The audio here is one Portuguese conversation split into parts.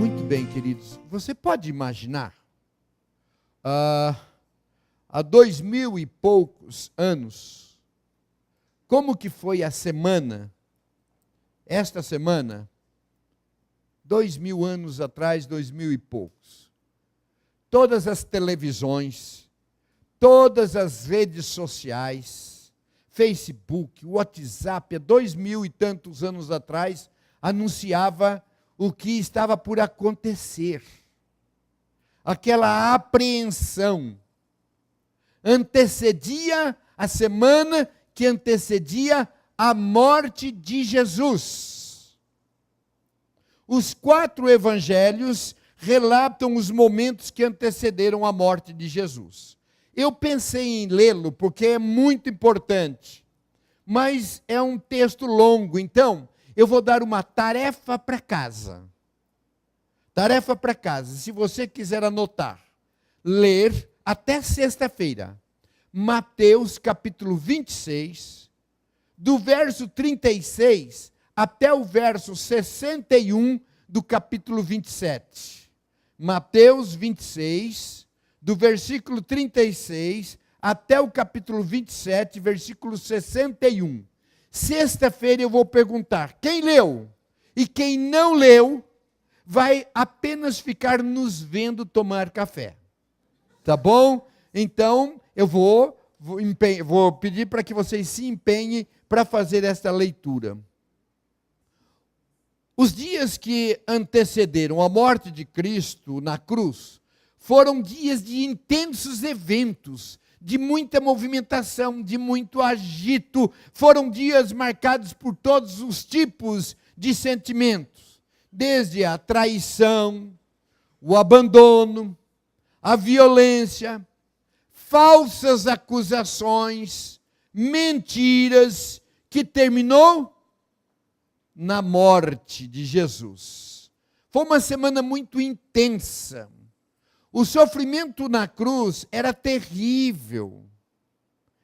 Muito bem, queridos. Você pode imaginar, há 2000 e poucos anos, como que foi a semana, esta semana, 2000 anos atrás, 2000 e poucos. Todas as televisões, todas as redes sociais, Facebook, WhatsApp, há 2000 e tantos anos atrás, anunciava o que estava por acontecer. Aquela apreensão antecedia a semana que antecedia a morte de Jesus. Os 4 evangelhos relatam os momentos que antecederam a morte de Jesus. Eu pensei em lê-lo porque é muito importante, mas é um texto longo, então eu vou dar uma tarefa para casa. Tarefa para casa, se você quiser anotar, ler até sexta-feira, Mateus capítulo 26, do verso 36 até o verso 61 do capítulo 27. Mateus 26, do versículo 36 até o capítulo 27, versículo 61. Sexta-feira eu vou perguntar, quem leu? E quem não leu, vai apenas ficar nos vendo tomar café. Tá bom? Então, eu vou pedir para que vocês se empenhem para fazer esta leitura. Os dias que antecederam a morte de Cristo na cruz foram dias de intensos eventos, de muita movimentação, de muito agito. Foram dias marcados por todos os tipos de sentimentos, desde a traição, o abandono, a violência, falsas acusações, mentiras, que terminou na morte de Jesus. Foi uma semana muito intensa. O sofrimento na cruz era terrível.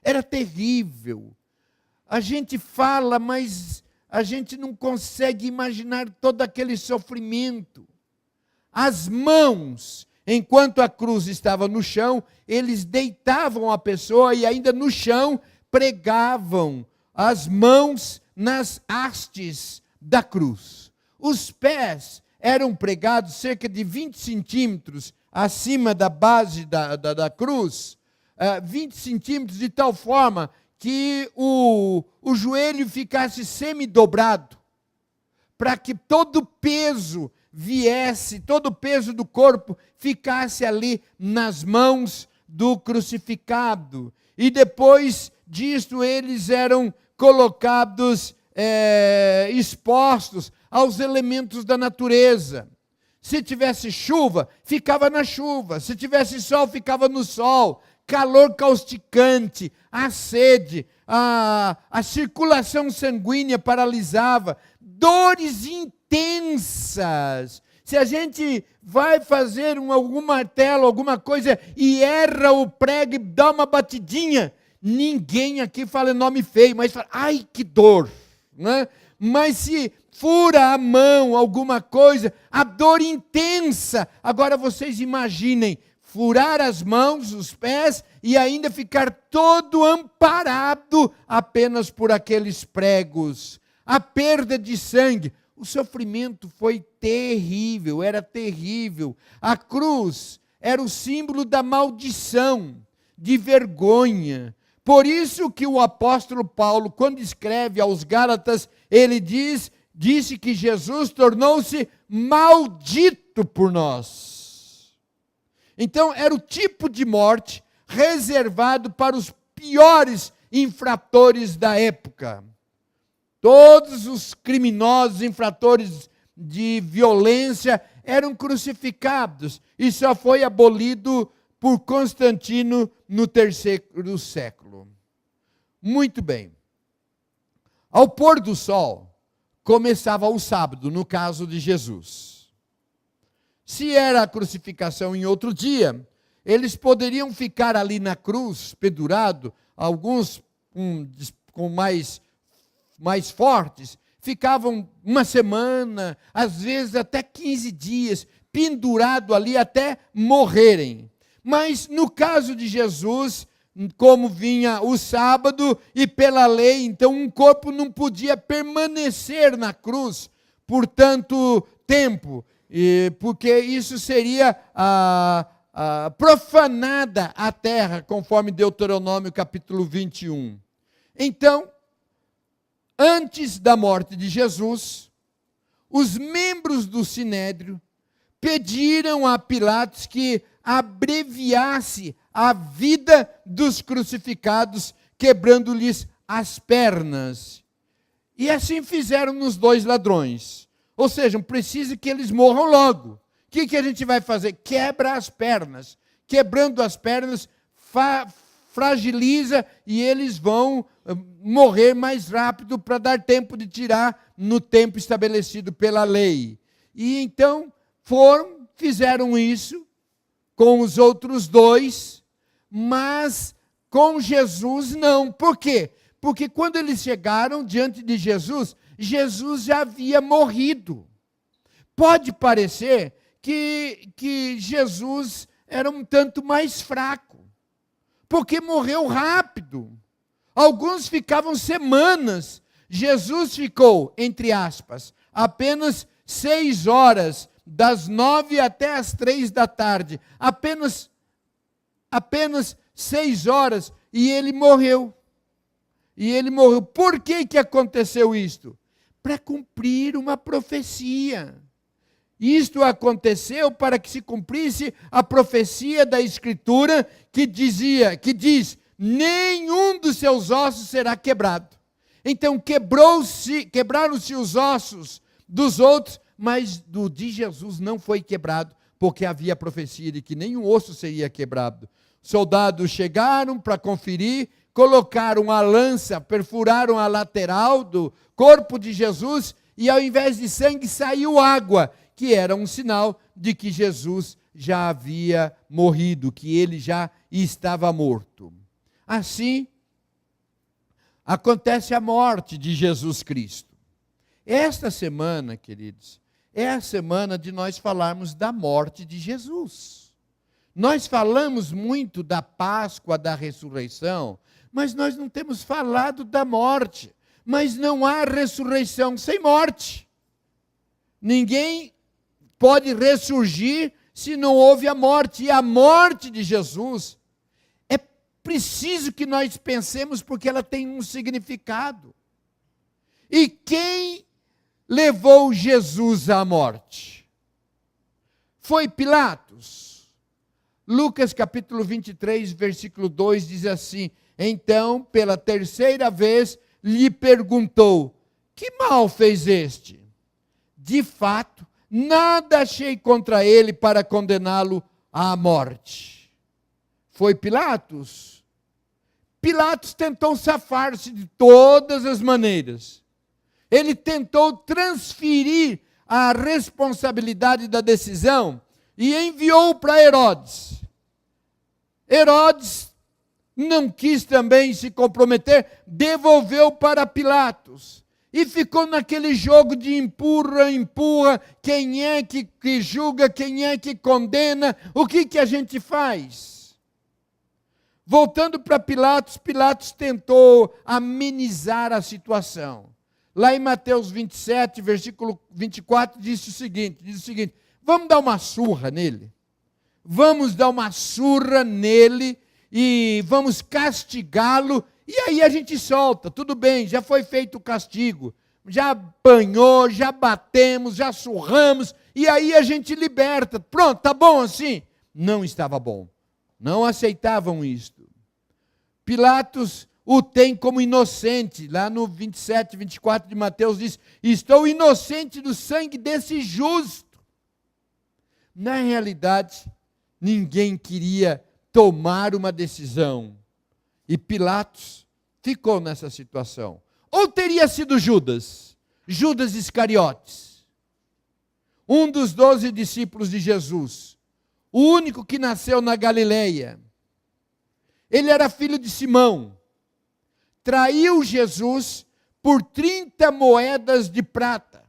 Era terrível. A gente fala, mas a gente não consegue imaginar todo aquele sofrimento. As mãos, enquanto a cruz estava no chão, eles deitavam a pessoa e ainda no chão pregavam as mãos nas hastes da cruz. Os pés eram pregados cerca de 20 centímetros acima da base da cruz, 20 centímetros, de tal forma que o joelho ficasse semi-dobrado, para que todo o peso viesse, todo o peso do corpo ficasse ali nas mãos do crucificado. E depois disto eles eram colocados, expostos aos elementos da natureza. Se tivesse chuva, ficava na chuva. Se tivesse sol, ficava no sol. Calor causticante, a sede, a circulação sanguínea paralisava. Dores intensas. Se a gente vai fazer algum martelo, alguma coisa, e erra o prego e dá uma batidinha, ninguém aqui fala nome feio, mas fala, ai que dor, né? Mas se fura a mão, alguma coisa, a dor intensa. Agora vocês imaginem, furar as mãos, os pés, e ainda ficar todo amparado apenas por aqueles pregos. A perda de sangue, o sofrimento foi terrível, era terrível. A cruz era o símbolo da maldição, de vergonha. Por isso que o apóstolo Paulo, quando escreve aos Gálatas, ele disse que Jesus tornou-se maldito por nós. Então, era o tipo de morte reservado para os piores infratores da época. Todos os criminosos, infratores de violência, eram crucificados. E só foi abolido por Constantino no 3º século. Muito bem. Ao pôr do sol, começava o sábado, no caso de Jesus. Se era a crucificação em outro dia, eles poderiam ficar ali na cruz, pendurado, alguns com mais fortes, ficavam uma semana, às vezes até 15 dias, pendurado ali até morrerem. Mas no caso de Jesus, como vinha o sábado e pela lei, então um corpo não podia permanecer na cruz por tanto tempo, porque isso seria profanada a terra, conforme Deuteronômio capítulo 21. Então, antes da morte de Jesus, os membros do Sinédrio pediram a Pilatos que abreviasse a vida dos crucificados, quebrando-lhes as pernas. E assim fizeram nos 2 ladrões. Ou seja, precisa que eles morram logo. O que a gente vai fazer? Quebra as pernas. Quebrando as pernas, fragiliza e eles vão morrer mais rápido para dar tempo de tirar no tempo estabelecido pela lei. E então fizeram isso com os outros 2, mas com Jesus não. Por quê? Porque quando eles chegaram diante de Jesus, Jesus já havia morrido. Pode parecer que Jesus era um tanto mais fraco, porque morreu rápido. Alguns ficavam semanas. Jesus ficou, entre aspas, apenas 6 horas, das 9 até as 3 da tarde. Apenas 6 horas, e ele morreu. E ele morreu. Por que aconteceu isto? Para cumprir uma profecia. Isto aconteceu para que se cumprisse a profecia da Escritura que diz, nenhum dos seus ossos será quebrado. Então quebraram-se os ossos dos outros, mas do de Jesus não foi quebrado, porque havia a profecia de que nenhum osso seria quebrado. Soldados chegaram para conferir, colocaram a lança, perfuraram a lateral do corpo de Jesus, e ao invés de sangue saiu água, que era um sinal de que Jesus já havia morrido, que ele já estava morto. Assim, acontece a morte de Jesus Cristo. Esta semana, queridos, é a semana de nós falarmos da morte de Jesus. Nós falamos muito da Páscoa, da ressurreição, mas nós não temos falado da morte. Mas não há ressurreição sem morte. Ninguém pode ressurgir se não houve a morte. E a morte de Jesus é preciso que nós pensemos, porque ela tem um significado. E quem levou Jesus à morte? Foi Pilatos. Lucas capítulo 23, versículo 2 diz assim: então, pela 3ª vez, lhe perguntou: que mal fez este? De fato, nada achei contra ele para condená-lo à morte. Foi Pilatos. Pilatos tentou safar-se de todas as maneiras. Ele tentou transferir a responsabilidade da decisão e enviou para Herodes. Herodes não quis também se comprometer, devolveu para Pilatos. E ficou naquele jogo de empurra, empurra, quem é que julga, quem é que condena, o que a gente faz? Voltando para Pilatos, Pilatos tentou amenizar a situação. Lá em Mateus 27, versículo 24, diz o seguinte, vamos dar uma surra nele. Vamos dar uma surra nele e vamos castigá-lo, e aí a gente solta, tudo bem, já foi feito o castigo, já apanhou, já batemos, já surramos, e aí a gente liberta, pronto, tá bom assim? Não estava bom, não aceitavam isto. Pilatos o tem como inocente, lá no 27, 24 de Mateus diz, estou inocente do sangue desse justo. Na realidade, ninguém queria tomar uma decisão. E Pilatos ficou nessa situação. Ou teria sido Judas Iscariotes, um dos 12 discípulos de Jesus, o único que nasceu na Galileia. Ele era filho de Simão. Traiu Jesus por 30 moedas de prata.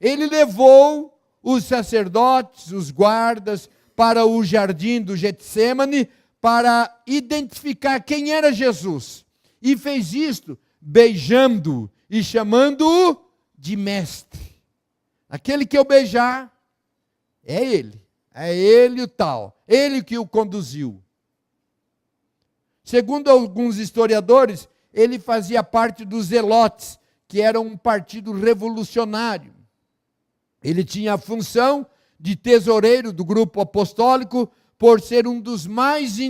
Ele levou os sacerdotes, os guardas, para o jardim do Getsêmani, para identificar quem era Jesus. E fez isto beijando e chamando-o de mestre. Aquele que eu beijar, é ele o tal, ele que o conduziu. Segundo alguns historiadores, ele fazia parte dos Zelotes, que era um partido revolucionário. Ele tinha a função de tesoureiro do grupo apostólico, por ser um dos mais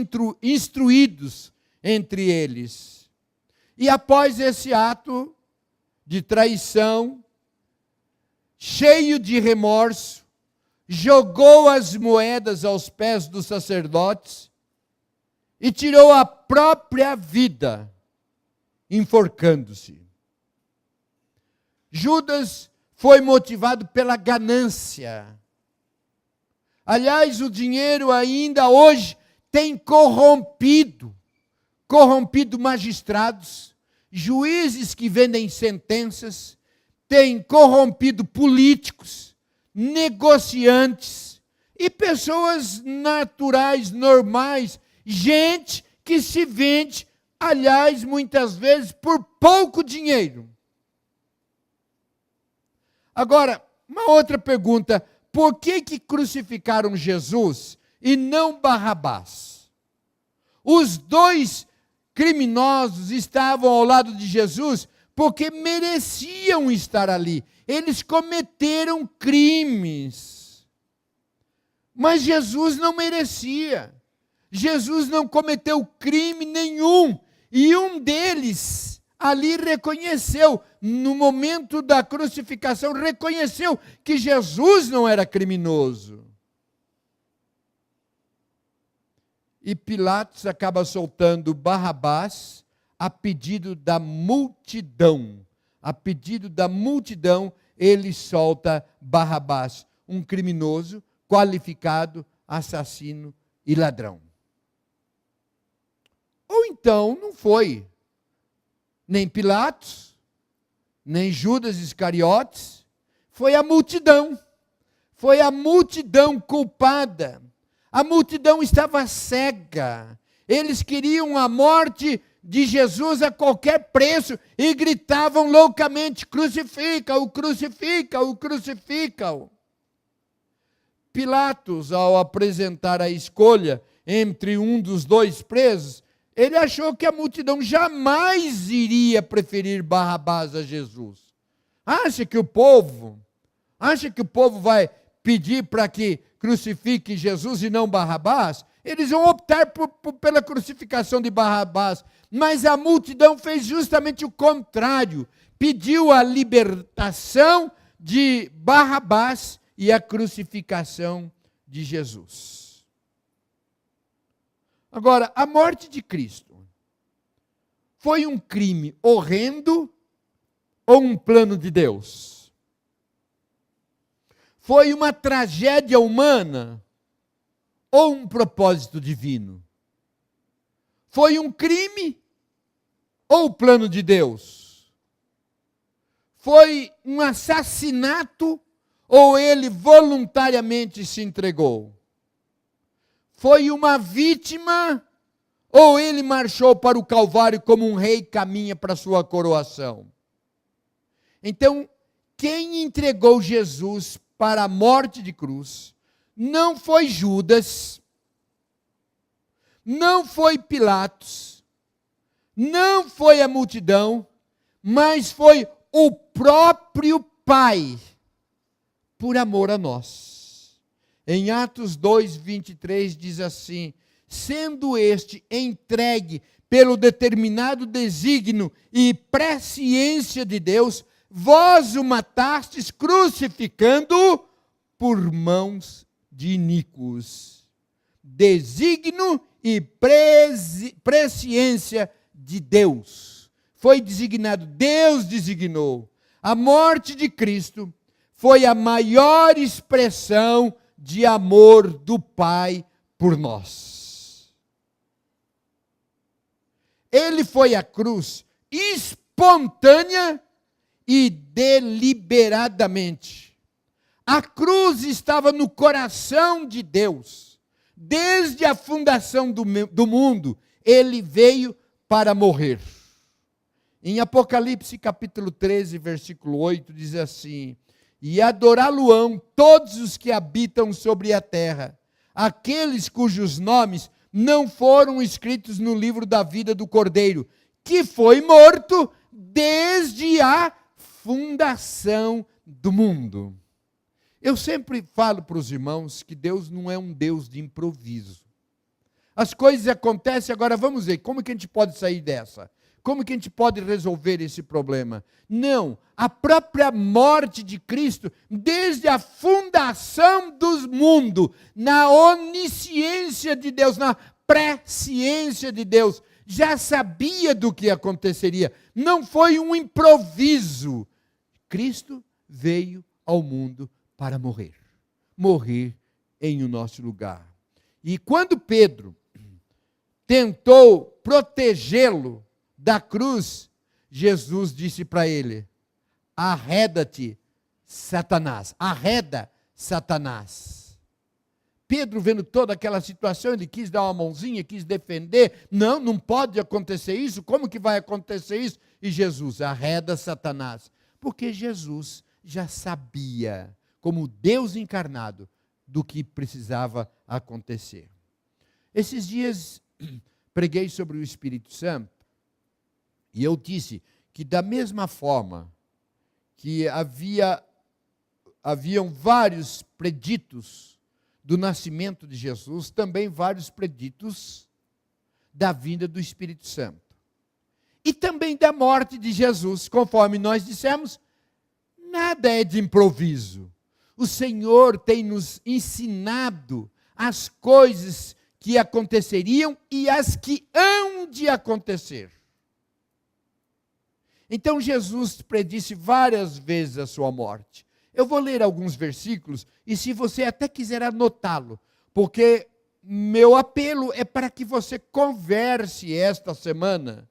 instruídos entre eles. E após esse ato de traição, cheio de remorso, jogou as moedas aos pés dos sacerdotes e tirou a própria vida, enforcando-se. Judas foi motivado pela ganância. Aliás, o dinheiro ainda hoje tem corrompido magistrados, juízes que vendem sentenças, tem corrompido políticos, negociantes e pessoas naturais, normais, gente que se vende, aliás, muitas vezes por pouco dinheiro. Agora, uma outra pergunta: por que crucificaram Jesus e não Barrabás? Os dois criminosos estavam ao lado de Jesus porque mereciam estar ali. Eles cometeram crimes. Mas Jesus não merecia. Jesus não cometeu crime nenhum. E um deles ali reconheceu, no momento da crucificação, reconheceu que Jesus não era criminoso. E Pilatos acaba soltando Barrabás a pedido da multidão. A pedido da multidão, ele solta Barrabás, um criminoso, qualificado, assassino e ladrão. Ou então não foi nem Pilatos, nem Judas Iscariotes, foi a multidão. Foi a multidão culpada. A multidão estava cega. Eles queriam a morte de Jesus a qualquer preço e gritavam loucamente: crucifica-o, crucifica-o, crucifica-o. Pilatos, ao apresentar a escolha entre um dos dois presos, ele achou que a multidão jamais iria preferir Barrabás a Jesus. Acha que o povo vai pedir para que crucifique Jesus e não Barrabás? Eles vão optar pela crucificação de Barrabás. Mas a multidão fez justamente o contrário. Pediu a libertação de Barrabás e a crucificação de Jesus. Agora, a morte de Cristo foi um crime horrendo ou um plano de Deus? Foi uma tragédia humana ou um propósito divino? Foi um crime ou plano de Deus? Foi um assassinato ou ele voluntariamente se entregou? Foi uma vítima ou ele marchou para o Calvário como um rei caminha para a sua coroação? Então, quem entregou Jesus para a morte de cruz não foi Judas, não foi Pilatos, não foi a multidão, mas foi o próprio Pai, por amor a nós. Em Atos 2:23 diz assim: sendo este entregue pelo determinado desígnio e presciência de Deus, vós o matastes crucificando-o por mãos de iníquos. Desígnio e presciência de Deus. Foi designado, Deus designou. A morte de Cristo foi a maior expressão de amor do Pai por nós. Ele foi à cruz espontânea e deliberadamente. A cruz estava no coração de Deus. Desde a fundação do mundo, ele veio para morrer. Em Apocalipse capítulo 13, versículo 8, diz assim: e adorá-lo-ão todos os que habitam sobre a terra, aqueles cujos nomes não foram escritos no livro da vida do Cordeiro, que foi morto desde a fundação do mundo. Eu sempre falo para os irmãos que Deus não é um Deus de improviso. As coisas acontecem, agora vamos ver, como que a gente pode sair dessa? Como que a gente pode resolver esse problema? Não, a própria morte de Cristo, desde a fundação do mundo, na onisciência de Deus, na presciência de Deus, já sabia do que aconteceria. Não foi um improviso. Cristo veio ao mundo para morrer. Morrer em o nosso lugar. E quando Pedro tentou protegê-lo da cruz, Jesus disse para ele: arreda-te, Satanás. Arreda, Satanás. Pedro, vendo toda aquela situação, ele quis dar uma mãozinha, quis defender. Não, não pode acontecer isso. Como que vai acontecer isso? E Jesus: arreda, Satanás. Porque Jesus já sabia, como Deus encarnado, do que precisava acontecer. Esses dias preguei sobre o Espírito Santo. E eu disse que da mesma forma que haviam vários preditos do nascimento de Jesus, também vários preditos da vinda do Espírito Santo. E também da morte de Jesus, conforme nós dissemos, nada é de improviso. O Senhor tem nos ensinado as coisas que aconteceriam e as que hão de acontecer. Então Jesus predisse várias vezes a sua morte. Eu vou ler alguns versículos, e se você até quiser anotá-lo, porque meu apelo é para que você converse esta semana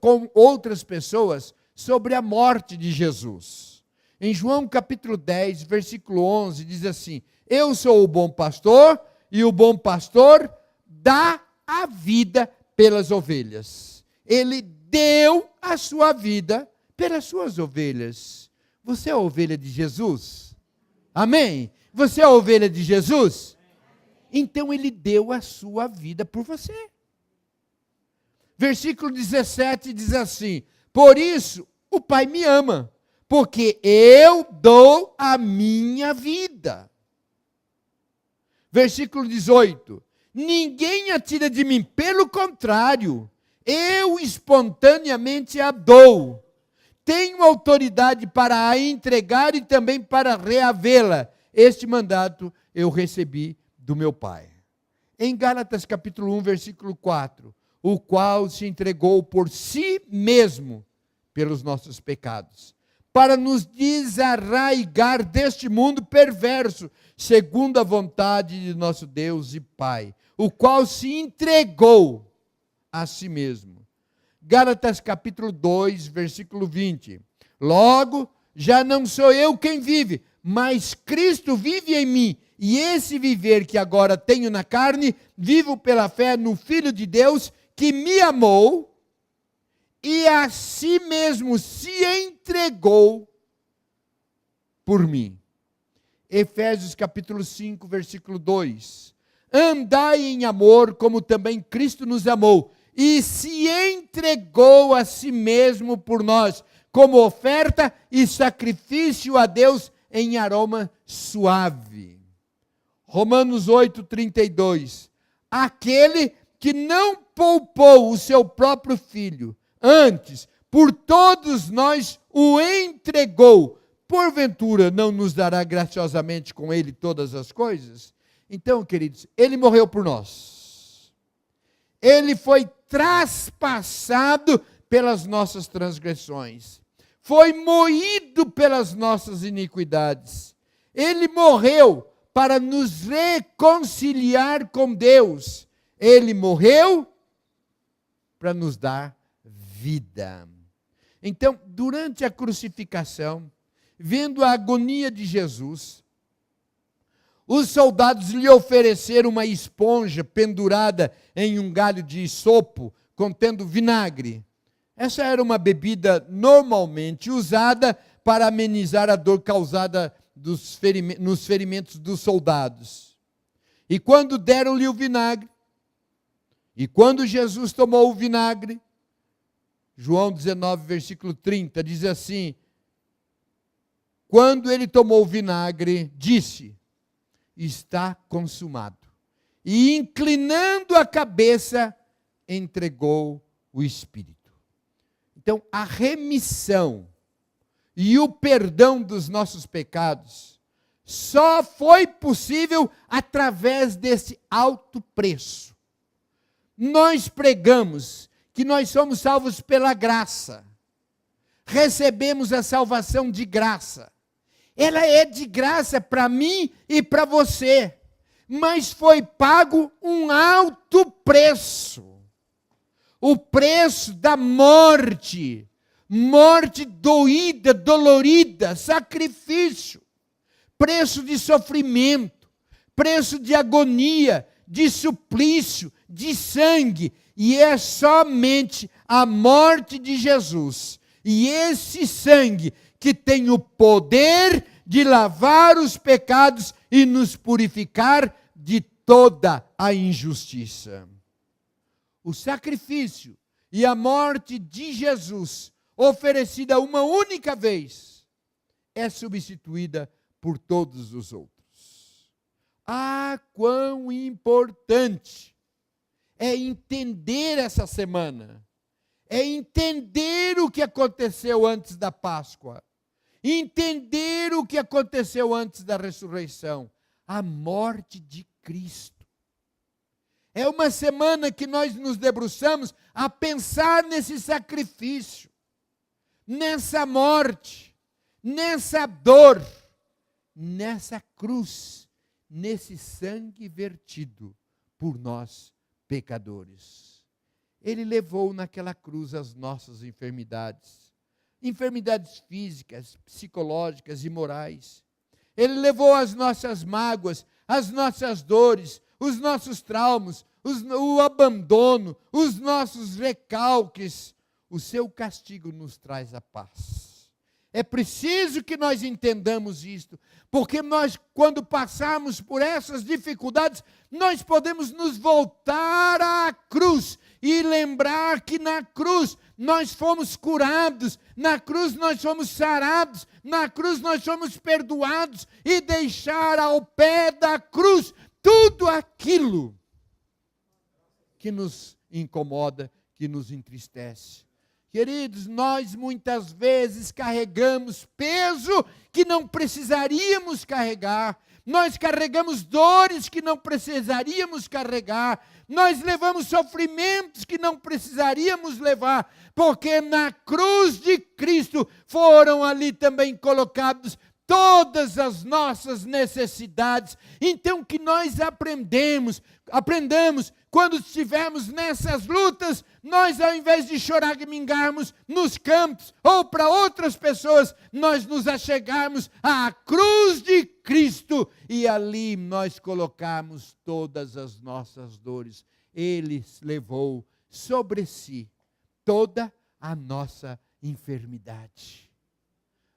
com outras pessoas sobre a morte de Jesus. Em João capítulo 10, versículo 11, diz assim: eu sou o bom pastor, e o bom pastor dá a vida pelas ovelhas. Ele deu a sua vida pelas suas ovelhas. Você é a ovelha de Jesus? Amém? Você é a ovelha de Jesus? Então ele deu a sua vida por você. Versículo 17 diz assim: por isso o Pai me ama, porque eu dou a minha vida. Versículo 18: ninguém a tira de mim, pelo contrário, eu espontaneamente a dou. Tenho autoridade para a entregar e também para reavê-la. Este mandato eu recebi do meu Pai. Em Gálatas capítulo 1, versículo 4, o qual se entregou por si mesmo pelos nossos pecados, para nos desarraigar deste mundo perverso, segundo a vontade de nosso Deus e Pai, o qual se entregou a si mesmo. Gálatas capítulo 2, versículo 20. Logo, já não sou eu quem vive, mas Cristo vive em mim. E esse viver que agora tenho na carne, vivo pela fé no Filho de Deus, que me amou e a si mesmo se entregou por mim. Efésios capítulo 5, versículo 2. Andai em amor, como também Cristo nos amou, e se entregou a si mesmo por nós, como oferta e sacrifício a Deus em aroma suave. Romanos 8, 32. Aquele que não poupou o seu próprio filho, antes, por todos nós o entregou, porventura não nos dará graciosamente com ele todas as coisas? Então, queridos, ele morreu por nós. Ele foi traspassado pelas nossas transgressões. Foi moído pelas nossas iniquidades. Ele morreu para nos reconciliar com Deus. Ele morreu para nos dar vida. Então, durante a crucificação, vendo a agonia de Jesus, os soldados lhe ofereceram uma esponja pendurada em um galho de hisopo, contendo vinagre. Essa era uma bebida normalmente usada para amenizar a dor causada nos ferimentos dos soldados. E quando deram-lhe o vinagre, e quando Jesus tomou o vinagre, João 19, versículo 30, diz assim: quando ele tomou o vinagre, disse: está consumado. E inclinando a cabeça, entregou o Espírito. Então, a remissão e o perdão dos nossos pecados só foi possível através desse alto preço. Nós pregamos que nós somos salvos pela graça. Recebemos a salvação de graça. Ela é de graça para mim e para você. Mas foi pago um alto preço. O preço da morte. Morte doída, dolorida, sacrifício. Preço de sofrimento. Preço de agonia, de suplício, de sangue. E é somente a morte de Jesus e esse sangue que tem o poder de lavar os pecados e nos purificar de toda a injustiça. O sacrifício e a morte de Jesus, oferecida uma única vez, é substituída por todos os outros. Ah, quão importante é entender essa semana, é entender o que aconteceu antes da Páscoa, entender o que aconteceu antes da ressurreição, a morte de Cristo. É uma semana que nós nos debruçamos a pensar nesse sacrifício, nessa morte, nessa dor, nessa cruz, nesse sangue vertido por nós pecadores. Ele levou naquela cruz as nossas enfermidades físicas, psicológicas e morais. Ele levou as nossas mágoas, as nossas dores, os nossos traumas, o abandono, os nossos recalques. O seu castigo nos traz a paz. É preciso que nós entendamos isto, porque nós, quando passarmos por essas dificuldades, nós podemos nos voltar à cruz e lembrar que na cruz nós fomos curados, na cruz nós fomos sarados, na cruz nós fomos perdoados, e deixar ao pé da cruz tudo aquilo que nos incomoda, que nos entristece. Queridos, nós muitas vezes carregamos peso que não precisaríamos carregar. Nós carregamos dores que não precisaríamos carregar. Nós levamos sofrimentos que não precisaríamos levar. Porque na cruz de Cristo foram ali também colocados todas as nossas necessidades. Então que nós aprendamos, quando estivermos nessas lutas, nós, ao invés de choramingarmos nos campos ou para outras pessoas, nós nos achegarmos à cruz de Cristo e ali nós colocarmos todas as nossas dores. Ele levou sobre si toda a nossa enfermidade.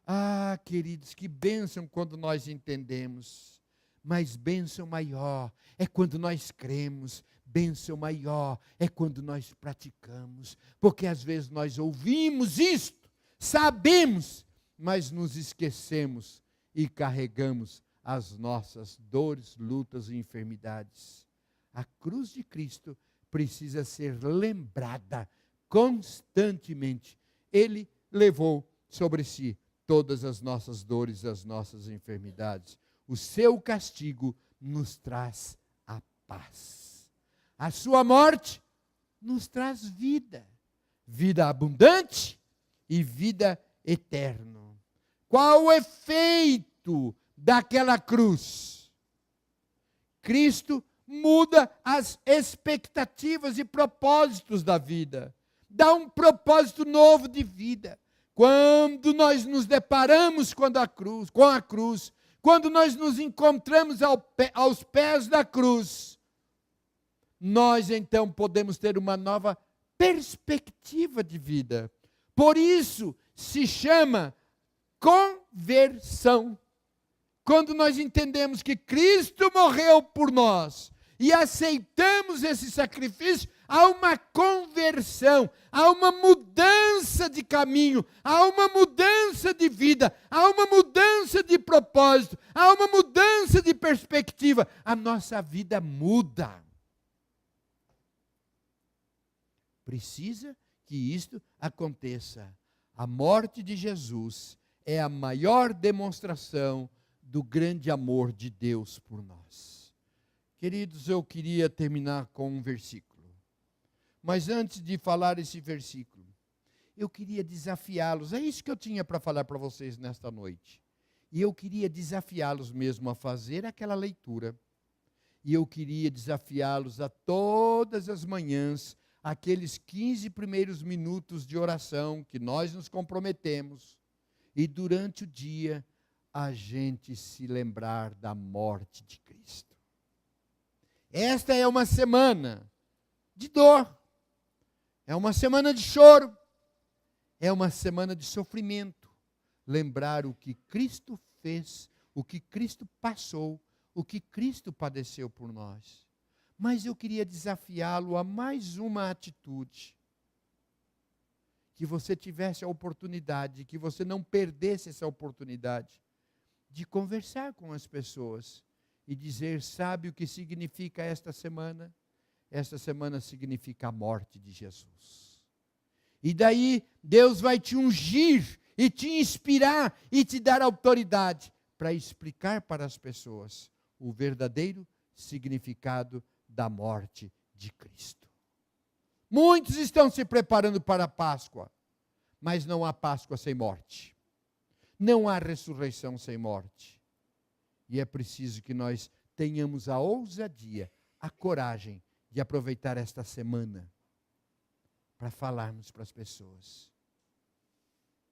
Ah, queridos, que bênção quando nós entendemos. Mas bênção maior é quando nós cremos. Bênção maior é quando nós praticamos. Porque às vezes nós ouvimos isto, sabemos, mas nos esquecemos e carregamos as nossas dores, lutas e enfermidades. A cruz de Cristo precisa ser lembrada constantemente. Ele levou sobre si todas as nossas dores, as nossas enfermidades. O seu castigo nos traz a paz. A sua morte nos traz vida. Vida abundante e vida eterna. Qual o efeito daquela cruz? Cristo muda as expectativas e propósitos da vida. Dá um propósito novo de vida. quando nós nos deparamos com a cruz, quando nós nos encontramos aos pés da cruz, nós então podemos ter uma nova perspectiva de vida. Por isso se chama conversão. Quando nós entendemos que Cristo morreu por nós e aceitamos esse sacrifício, há uma conversão, há uma mudança de caminho, há uma mudança de vida, há uma mudança de propósito, há uma mudança de perspectiva. A nossa vida muda. Precisa que isto aconteça. A morte de Jesus é a maior demonstração do grande amor de Deus por nós. Queridos, eu queria terminar com um versículo. Mas antes de falar esse versículo, eu queria desafiá-los. É isso que eu tinha para falar para vocês nesta noite. E eu queria desafiá-los mesmo a fazer aquela leitura. E eu queria desafiá-los a todas as manhãs, aqueles 15 primeiros minutos de oração que nós nos comprometemos. E durante o dia, a gente se lembrar da morte de Cristo. Esta é uma semana de dor. É uma semana de choro. É uma semana de sofrimento. Lembrar o que Cristo fez, o que Cristo passou, o que Cristo padeceu por nós. Mas eu queria desafiá-lo a mais uma atitude. Que você tivesse a oportunidade, que você não perdesse essa oportunidade de conversar com as pessoas e dizer, sabe o que significa esta semana? Esta semana significa a morte de Jesus. E daí Deus vai te ungir e te inspirar e te dar autoridade para explicar para as pessoas o verdadeiro significado da morte de Cristo. Muitos estão se preparando para a Páscoa, mas não há Páscoa sem morte. Não há ressurreição sem morte. E é preciso que nós tenhamos a ousadia, a coragem de aproveitar esta semana para falarmos para as pessoas.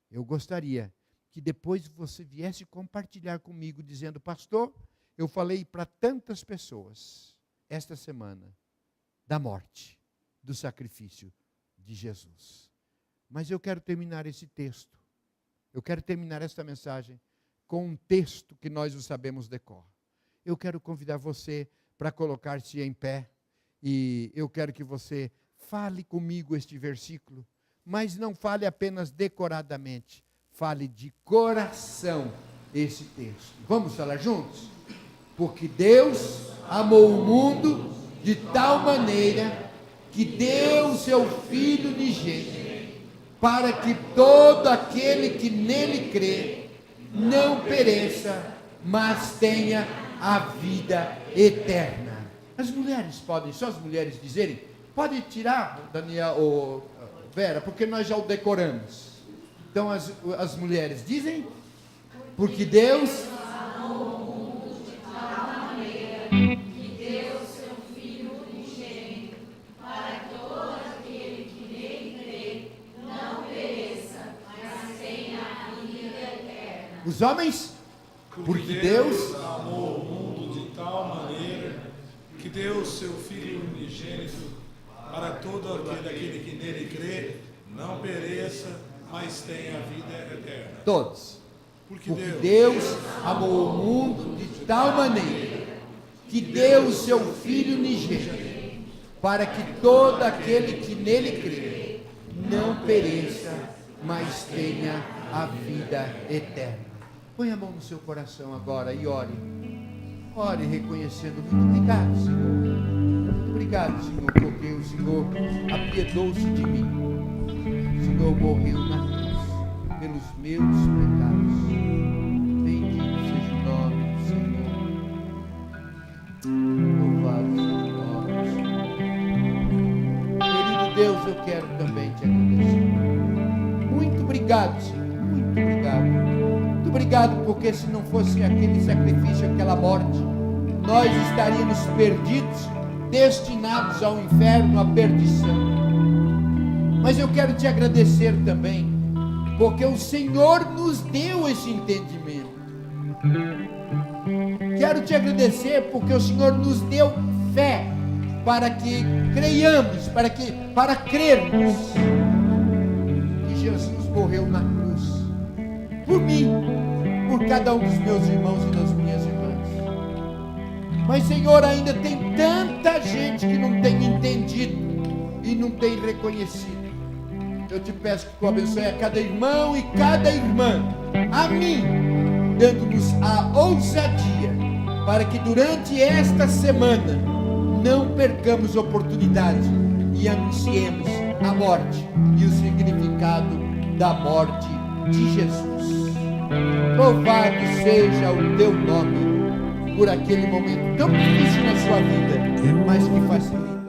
Eu gostaria que depois você viesse compartilhar comigo, dizendo, pastor, eu falei para tantas pessoas esta semana da morte, do sacrifício de Jesus. Mas eu quero terminar esse texto. Eu quero terminar esta mensagem com um texto que nós o sabemos de cor. Eu quero convidar você para colocar-se em pé e eu quero que você fale comigo este versículo, mas não fale apenas decoradamente, fale de coração esse texto. Vamos falar juntos? Porque Deus amou o mundo de tal maneira que deu o seu Filho unigênito, para que todo aquele que nele crê não pereça, mas tenha a vida eterna. As mulheres podem, só as mulheres dizerem, pode tirar, Daniel ou Vera, porque nós já o decoramos. Então as mulheres dizem, porque Deus amou o mundo de tal maneira que deu o seu Filho unigênito, para que todo aquele que nele crê não pereça, mas tenha a vida eterna. Os homens, porque Deus amou o mundo de tal maneira que deu o seu Filho unigênito, para todo aquele que nele crê não pereça, mas tenha a vida eterna. Todos. Porque Deus amou o mundo de tal maneira que deu o seu Filho unigênito, para que todo aquele que nele crê não pereça, mas tenha a vida eterna. Põe a mão no seu coração agora e ore. Ore reconhecendo, muito obrigado, Senhor. Muito obrigado, Senhor, porque o Senhor apiedou-se de mim. O Senhor morreu na cruz pelos meus pecados. Bendito seja o nome do Senhor. Louvado seja o nome do Senhor. Querido Deus, eu quero também te agradecer. Muito obrigado, Senhor. Muito obrigado. Muito obrigado, porque se não fosse aquele sacrifício, aquela morte, nós estaríamos perdidos, destinados ao inferno, à perdição. Mas eu quero te agradecer também, porque o Senhor nos deu esse entendimento. Quero te agradecer porque o Senhor nos deu fé para que creiamos, para crermos que Jesus morreu na cruz por mim, por cada um dos meus irmãos e das minhas irmãs. Mas, Senhor, ainda tem tanta gente que não tem entendido e não tem reconhecido. Eu te peço que tu abençoe a cada irmão e cada irmã, a mim, dando-nos a ousadia para que durante esta semana não percamos oportunidade e anunciemos a morte e o significado da morte de Jesus. Louvado seja o teu nome por aquele momento tão difícil na sua vida, mas que facilita.